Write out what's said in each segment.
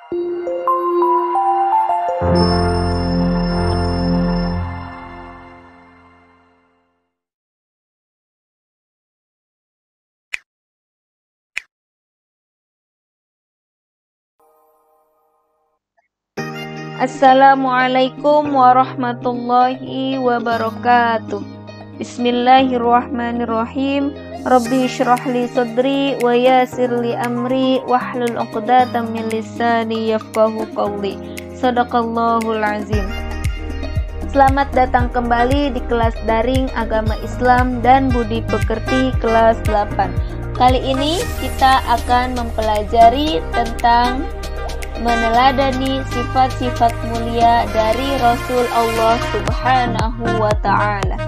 Assalamualaikum warahmatullahi wabarakatuh. Bismillahirrahmanirrahim. Rabbi shrah li sadri wa yassir li amri wahlul 'uqdatam min lisani yafqahu qawli. Shadaqallahul azim. Selamat datang kembali di kelas daring Agama Islam dan Budi Pekerti kelas 8. Kali ini kita akan mempelajari tentang meneladani sifat-sifat mulia dari Rasul Allah Subhanahu wa ta'ala.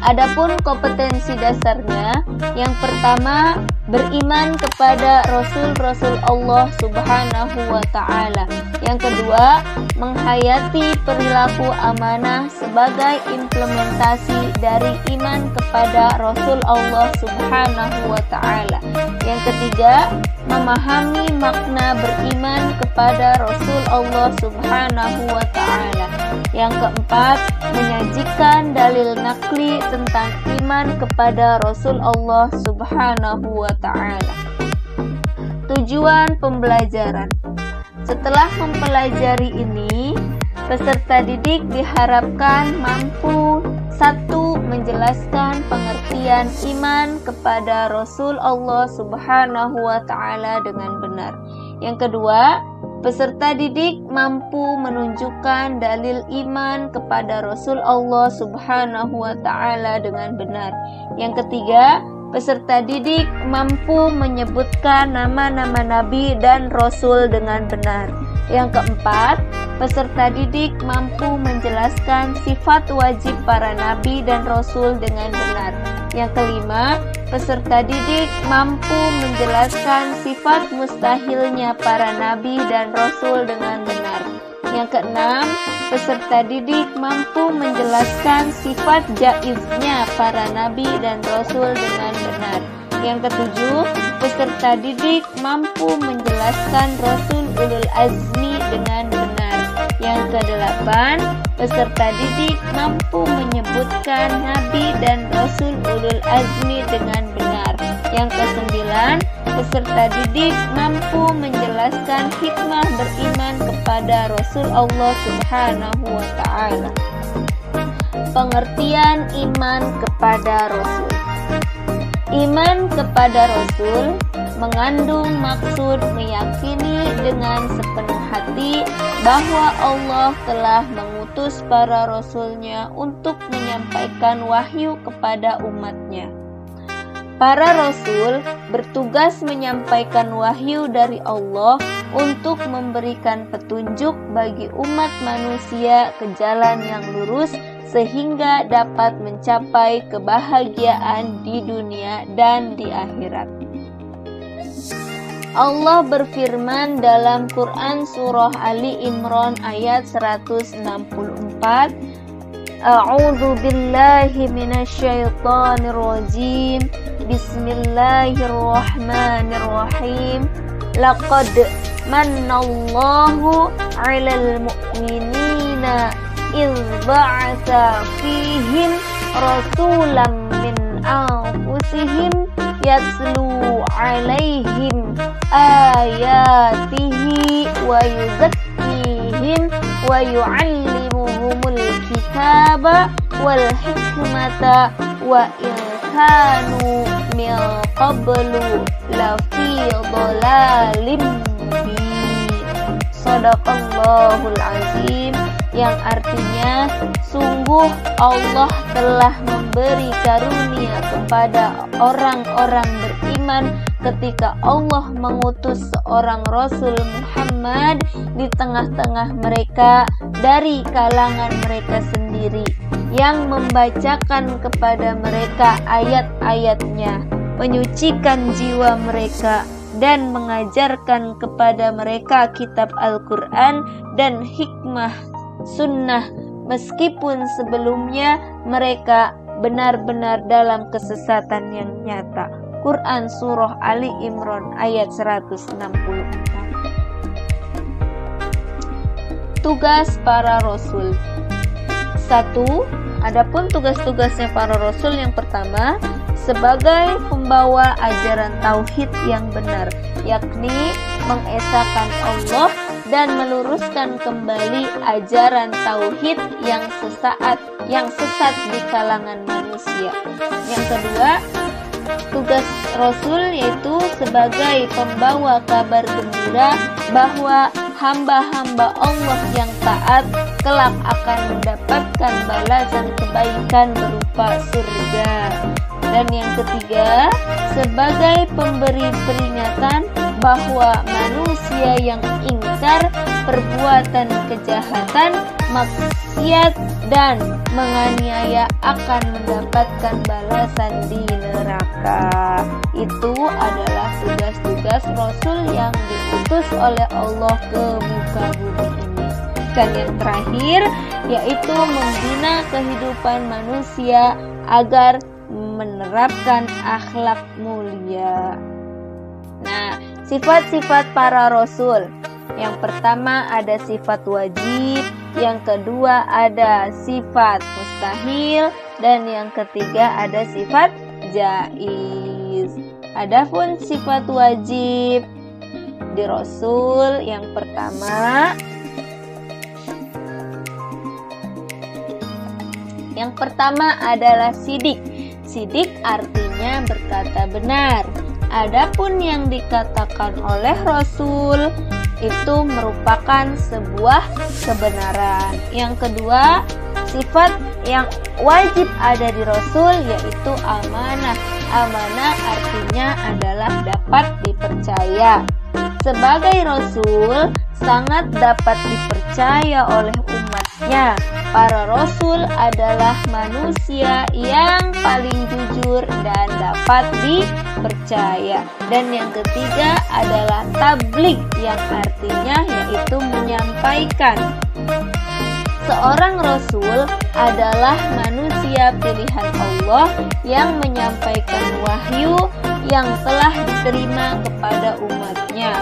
Adapun kompetensi dasarnya, yang pertama beriman kepada Rasul-Rasul Allah Subhanahu wa ta'ala. Yang kedua, menghayati perilaku amanah sebagai implementasi dari iman kepada Rasul Allah Subhanahu wa ta'ala. Yang ketiga, memahami makna beriman kepada Rasul Allah Subhanahu wa ta'ala. Yang keempat, menyajikan dalil nakli tentang iman kepada Rasul Allah Subhanahu wa ta'ala. Tujuan pembelajaran. Setelah mempelajari ini, peserta didik diharapkan mampu: 1. Menjelaskan pengertian iman kepada Rasul Allah Subhanahu wa ta'ala dengan benar. Yang kedua, peserta didik mampu menunjukkan dalil iman kepada Rasul Allah Subhanahu wa ta'ala dengan benar. Yang ketiga, peserta didik mampu menyebutkan nama-nama nabi dan rasul dengan benar. Yang keempat, peserta didik mampu menjelaskan sifat wajib para nabi dan rasul dengan benar. Yang kelima, peserta didik mampu menjelaskan sifat mustahilnya para nabi dan rasul dengan benar. Yang keenam, peserta didik mampu menjelaskan sifat jaiznya para nabi dan rasul dengan benar. Yang ketujuh, peserta didik mampu menjelaskan Rasul Ulul Azmi dengan benar. Yang kedelapan, peserta didik mampu menyebutkan Nabi dan Rasul Ulul Azmi dengan benar. Yang kesembilan, peserta didik mampu menjelaskan hikmah beriman kepada Rasul Allah Subhanahu wa ta'ala. Pengertian iman kepada Rasul. Iman kepada Rasul mengandung maksud meyakini dengan sepenuh hati bahwa Allah telah mengutus para Rasul-Nya untuk menyampaikan wahyu kepada umatnya. Para Rasul bertugas menyampaikan wahyu dari Allah untuk memberikan petunjuk bagi umat manusia ke jalan yang lurus sehingga dapat mencapai kebahagiaan di dunia dan di akhirat. Allah berfirman dalam Quran surah Ali Imran ayat 164, A'udzu billahi minasyaitonir rajim. Bismillahirrahmanirrahim. Laqad mannallahu 'alal mu'minina idz ba'atsa fihim rasulan min anfusihim yatslu 'alaihim ayatihi wa yuzakkihim wa yu'allimuhumul kitaba wal hikmata wa in kanu min qablu lafi dhalalim mubin. Shadaqallahul azim, yang artinya sungguh Allah telah memberi karunia kepada orang-orang beriman ketika Allah mengutus seorang Rasul Muhammad di tengah-tengah mereka dari kalangan mereka sendiri, yang membacakan kepada mereka ayat-ayatnya, menyucikan jiwa mereka, dan mengajarkan kepada mereka kitab Al-Quran dan hikmah sunnah, meskipun sebelumnya mereka benar-benar dalam kesesatan yang nyata. Quran Surah Ali Imran ayat 164. tugas para rasul. 1. Adapun tugas-tugasnya para rasul yang pertama, sebagai pembawa ajaran tauhid yang benar, yakni mengesahkan Allah dan meluruskan kembali ajaran tauhid yang sesat di kalangan manusia. Yang kedua, tugas Rasul yaitu sebagai pembawa kabar gembira bahwa hamba-hamba Allah yang taat kelak akan mendapatkan balasan kebaikan berupa surga. Dan yang ketiga, sebagai pemberi peringatan bahwa manusia yang ingkar perbuatan kejahatan, maksiat, dan menganiaya akan mendapatkan balasan di neraka. Itu adalah tugas-tugas Rasul yang diutus oleh Allah ke muka bumi ini. Dan yang terakhir yaitu membina kehidupan manusia agar menerapkan akhlak mulia. Nah, sifat-sifat para rasul. Yang pertama ada sifat wajib, yang kedua ada sifat mustahil, dan yang ketiga ada sifat jaiz. Adapun sifat wajib di rasul yang pertama adalah sidik. Sidik artinya berkata benar. Adapun yang dikatakan oleh Rasul itu merupakan sebuah kebenaran. Yang kedua, sifat yang wajib ada di Rasul yaitu amanah. Amanah artinya adalah dapat dipercaya. Sebagai Rasul sangat dapat dipercaya oleh umatnya. Para Rasul adalah manusia yang paling jujur dan dapat dipercaya. Dan yang ketiga adalah tabligh, yang artinya yaitu menyampaikan. Seorang Rasul adalah manusia pilihan Allah yang menyampaikan wahyu yang telah diterima kepada umatnya.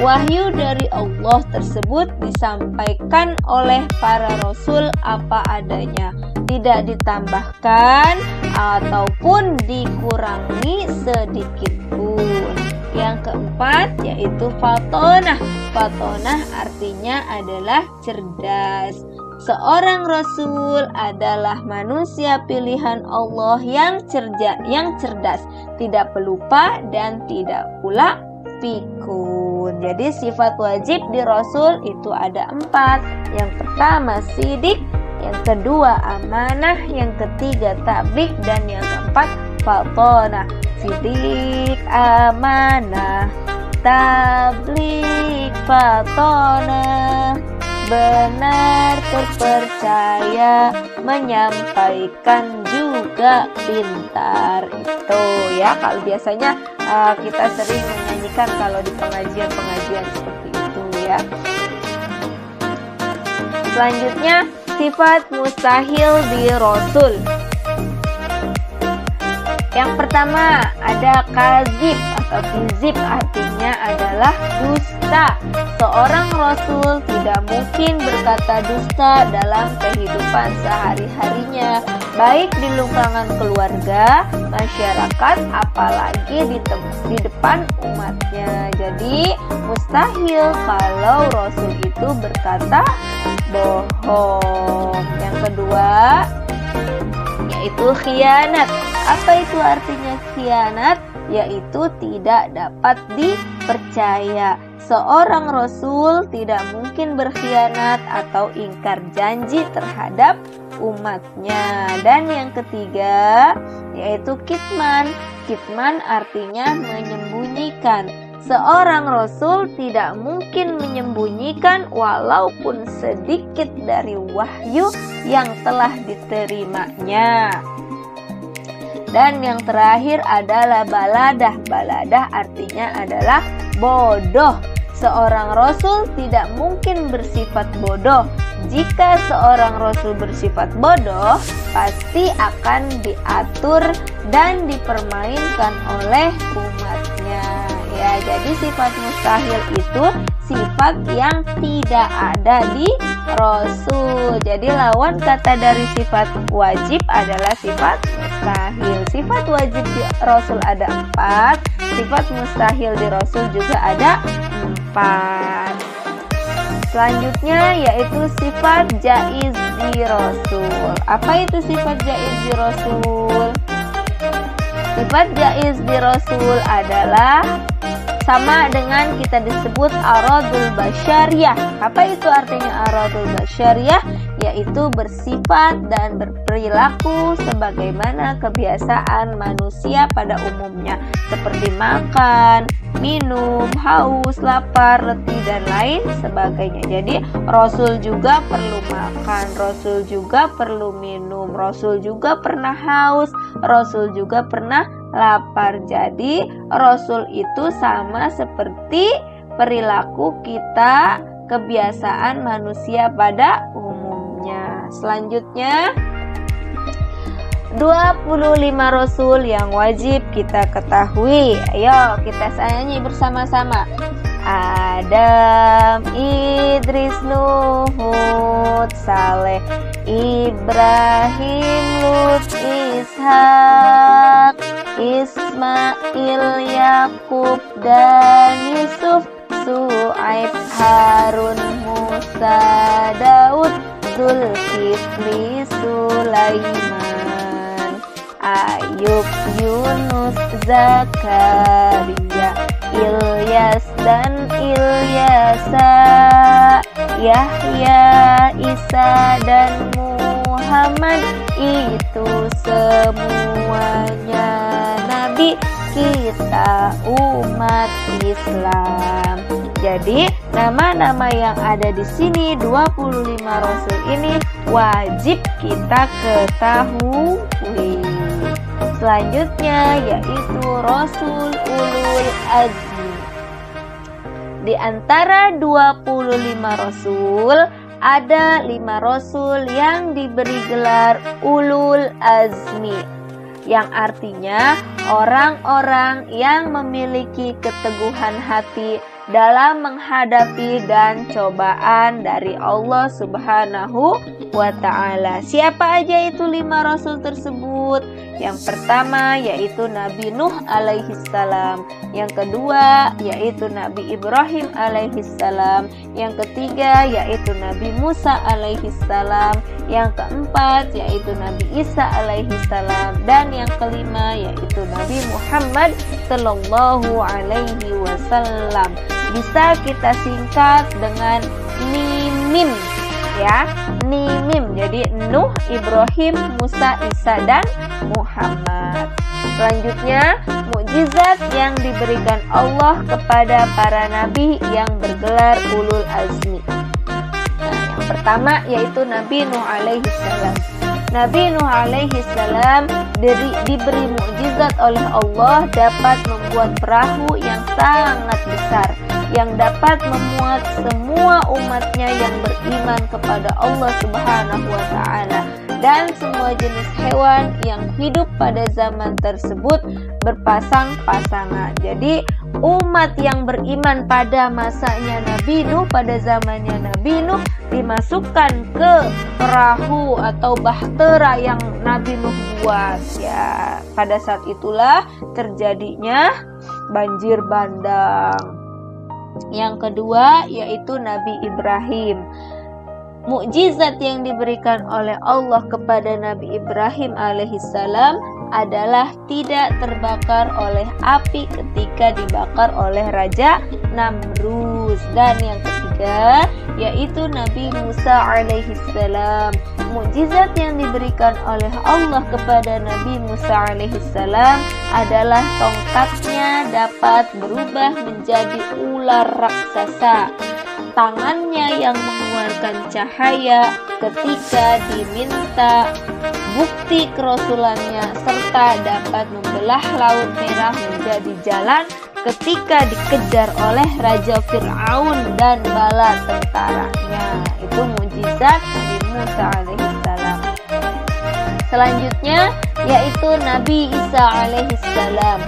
Wahyu dari Allah tersebut disampaikan oleh para rasul apa adanya, tidak ditambahkan ataupun dikurangi sedikit pun. Yang keempat yaitu fatonah. Fatonah artinya adalah cerdas. Seorang rasul adalah manusia pilihan Allah yang cerdas, tidak pelupa dan tidak pula pikun. Jadi sifat wajib di rasul itu ada 4. Yang pertama sidik, yang kedua amanah, yang ketiga tabligh, dan yang keempat fatonah. Sidik, amanah, tabligh, fatonah, benar, terpercaya, menyampaikan juga pintar. Itu ya, kalau biasanya kita sering menyanyikan kalau di pengajian-pengajian seperti itu ya. Selanjutnya sifat mustahil di rasul. Yang pertama ada kadzib atau kizib, artinya adalah dusta. Seorang rasul tidak mungkin berkata dusta dalam kehidupan sehari-harinya, baik di lingkungan keluarga, masyarakat, apalagi di depan umatnya. Jadi mustahil kalau rasul itu berkata bohong. Yang kedua yaitu khianat. Apa itu artinya khianat? Yaitu tidak dapat dipercaya. Seorang rasul tidak mungkin berkhianat atau ingkar janji terhadap umatnya. Dan yang ketiga yaitu kitman. Kitman artinya menyembunyikan. Seorang rasul tidak mungkin menyembunyikan walaupun sedikit dari wahyu yang telah diterimanya. Dan yang terakhir adalah baladah. Baladah artinya adalah bodoh. Seorang rasul tidak mungkin bersifat bodoh. Jika seorang rasul bersifat bodoh, pasti akan diatur dan dipermainkan oleh umatnya. Ya, jadi sifat mustahil itu sifat yang tidak ada di Rasul. Jadi lawan kata dari sifat wajib adalah sifat mustahil. Sifat wajib di Rasul ada 4, sifat mustahil di Rasul juga ada 4. Selanjutnya yaitu sifat jaiz di Rasul. Apa itu sifat jaiz di Rasul? Sifat jaiz di Rasul adalah sama dengan kita disebut aradul basyariyah. Apa itu artinya aradul basyariyah? Yaitu bersifat dan berperilaku sebagaimana kebiasaan manusia pada umumnya, seperti makan, minum, haus, lapar, letih, dan lain sebagainya. Jadi Rasul juga perlu makan, Rasul juga perlu minum, Rasul juga pernah haus, Rasul juga pernah lapar. Jadi Rasul itu sama seperti perilaku kita, kebiasaan manusia pada umumnya. Selanjutnya 25 Rasul yang wajib kita ketahui. Ayo kita nyanyi bersama-sama. Adam, Idris, Nuh, Hud, Saleh, Ibrahim, Lut, Ishak, Ismail, Yakub, dan Yusuf, Su'aib, Harun, Musa, Daud, Zulkifli, Sulaiman, Ayub, Yunus, Zakaria, Ilyas, dan Ilyasa, Yahya, Isa, dan Muhammad. Itu semuanya nabi kita umat Islam. Jadi nama-nama yang ada di sini 25 Rasul ini wajib kita ketahui. Selanjutnya yaitu Rasul Ulul Azmi. Di antara 25 Rasul ada 5 Rasul yang diberi gelar Ulul Azmi, yang artinya orang-orang yang memiliki keteguhan hati dalam menghadapi dan cobaan dari Allah Subhanahu wa Ta'ala. Siapa aja itu 5 Rasul tersebut? Yang pertama yaitu Nabi Nuh alaihissalam, yang kedua yaitu Nabi Ibrahim alaihissalam, yang ketiga yaitu Nabi Musa alaihissalam, yang keempat yaitu Nabi Isa alaihissalam, dan yang kelima yaitu Nabi Muhammad sallallahu alaihi wasallam. Bisa kita singkat dengan NIMIM, ya, NIMIM. Jadi Nuh, Ibrahim, Musa, Isa, dan Muhammad. Selanjutnya mukjizat yang diberikan Allah kepada para nabi yang bergelar Ulul Azmi. Nah, yang pertama yaitu Nabi Nuh alaihissalam. Nabi Nuh alaihissalam diberi mukjizat oleh Allah dapat membuat perahu yang sangat besar, yang dapat memuat semua umatnya yang beriman kepada Allah Subhanahu wa Ta'ala, dan semua jenis hewan yang hidup pada zaman tersebut berpasang-pasangan. Jadi umat yang beriman pada masanya Nabi Nuh, pada zamannya Nabi Nuh, dimasukkan ke perahu atau bahtera yang Nabi Nuh buat, ya. Pada saat itulah terjadinya banjir bandang. Yang kedua yaitu Nabi Ibrahim. Mukjizat yang diberikan oleh Allah kepada Nabi Ibrahim alaihissalam adalah tidak terbakar oleh api ketika dibakar oleh Raja Namrus. Dan yang ketiga yaitu Nabi Musa alaihissalam. Mukjizat yang diberikan oleh Allah kepada Nabi Musa alaihissalam adalah tongkatnya dapat berubah menjadi ular raksasa. Tangannya yang mengeluarkan cahaya ketika diminta bukti kerasulannya, serta dapat membelah laut merah menjadi jalan ketika dikejar oleh Raja Fir'aun dan bala tentaranya. Itu mukjizat Nabi Musa alaihissalam. Selanjutnya yaitu Nabi Isa alaihissalam.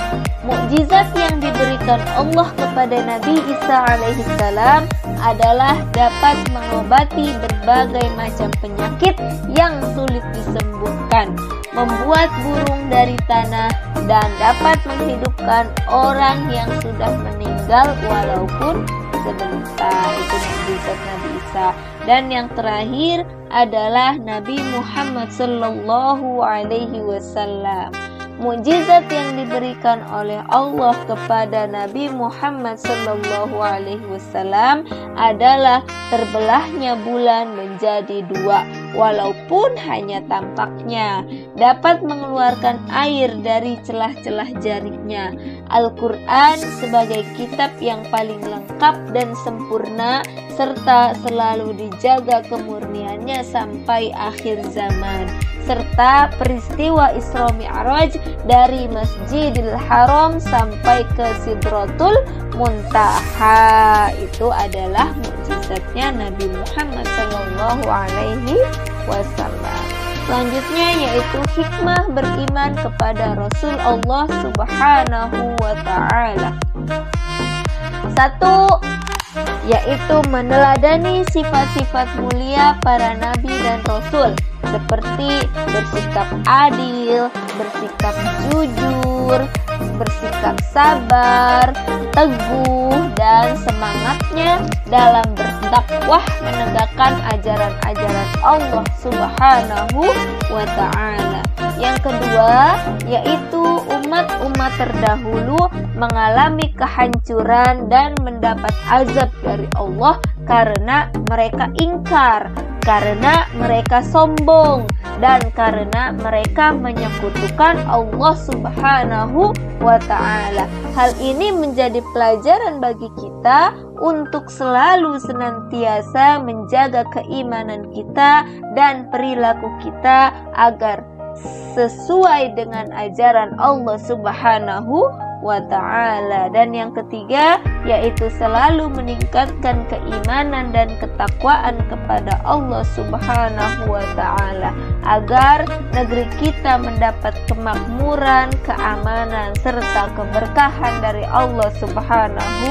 Mukjizat yang diberikan Allah kepada Nabi Isa alaihissalam adalah dapat mengobati berbagai macam penyakit yang sulit disembuhkan, membuat burung dari tanah, dan dapat menghidupkan orang yang sudah meninggal walaupun sebentar. Itu mukjizat Nabi Isa. Dan yang terakhir adalah Nabi Muhammad sallallahu alaihi wasallam. Mukjizat yang diberikan oleh Allah kepada Nabi Muhammad sallallahu alaihi wasallam adalah terbelahnya bulan menjadi dua, walaupun hanya tampaknya, dapat mengeluarkan air dari celah-celah jarinya. Al-Quran sebagai kitab yang paling lengkap dan sempurna, serta selalu dijaga kemurniannya sampai akhir zaman, serta peristiwa Isra Mi'raj dari Masjidil Haram sampai ke Sidratul Muntaha. Itu adalah mukjizatnya Nabi Muhammad sallallahu alaihi wasallam. Selanjutnya yaitu hikmah beriman kepada Rasul Allah Subhanahu wa ta'ala. 1. Yaitu meneladani sifat-sifat mulia para nabi dan rasul, seperti bersikap adil, bersikap jujur, bersikap sabar, teguh, dan semangatnya dalam berdakwah menegakkan ajaran-ajaran Allah Subhanahu wa ta'ala. Yang kedua, yaitu umat-umat terdahulu mengalami kehancuran dan mendapat azab dari Allah karena mereka ingkar, karena mereka sombong, dan karena mereka menyekutukan Allah Subhanahu wa ta'ala. Hal ini menjadi pelajaran bagi kita untuk selalu senantiasa menjaga keimanan kita dan perilaku kita agar sesuai dengan ajaran Allah Subhanahu wa ta'ala. Dan yang ketiga yaitu selalu meningkatkan keimanan dan ketakwaan kepada Allah Subhanahu wa ta'ala agar negeri kita mendapat kemakmuran, keamanan, serta keberkahan dari Allah Subhanahu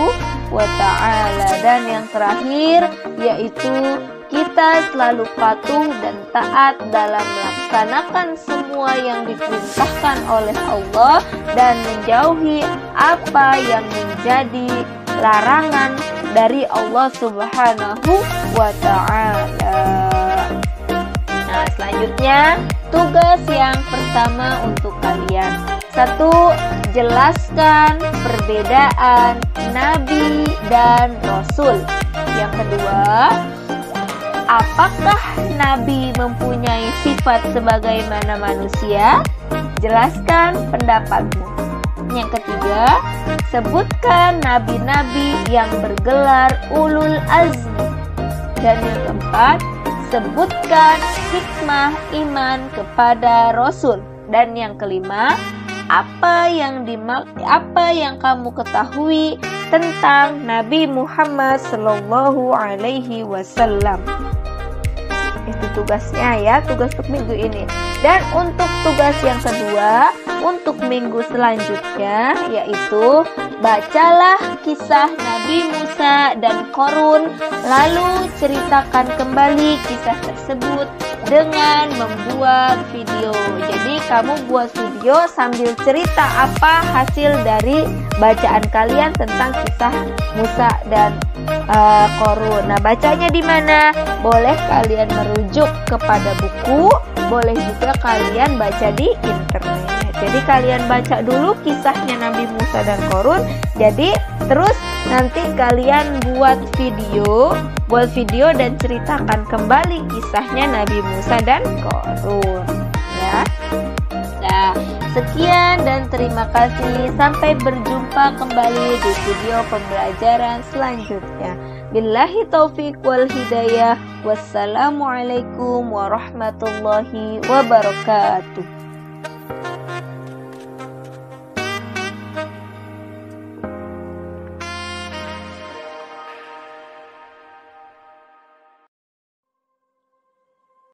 wa ta'ala. Dan yang terakhir yaitu kita selalu patuh dan taat dalam melaksanakan semua yang diperintahkan oleh Allah dan menjauhi apa yang menjadi larangan dari Allah Subhanahu wa ta'ala. Nah, selanjutnya tugas yang pertama untuk kalian. 1. Jelaskan perbedaan Nabi dan Rasul. Yang kedua, apakah Nabi mempunyai sifat sebagaimana manusia? Jelaskan pendapatmu. Yang ketiga, sebutkan nabi-nabi yang bergelar ulul azmi. Dan yang keempat, sebutkan hikmah iman kepada Rasul. Dan yang kelima, apa yang kamu ketahui tentang Nabi Muhammad sallallahu alaihi wasallam. Itu tugasnya ya, tugas untuk minggu ini. Dan untuk tugas yang kedua, untuk minggu selanjutnya, yaitu bacalah kisah Nabi Musa dan Qarun, lalu ceritakan kembali kisah tersebut dengan membuat video. Jadi kamu buat video sambil cerita apa hasil dari bacaan kalian tentang kisah Musa dan Qarun. Nah, bacanya di mana? Boleh kalian merujuk kepada buku, boleh juga kalian baca di internet. Jadi kalian baca dulu kisahnya Nabi Musa dan Qarun. Jadi terus nanti kalian buat video dan ceritakan kembali kisahnya Nabi Musa dan Qarun. Ya. Nah, sekian dan terima kasih. Sampai berjumpa kembali di video pembelajaran selanjutnya. Billahi taufiq wal hidayah. Wassalamualaikum warahmatullahi wabarakatuh.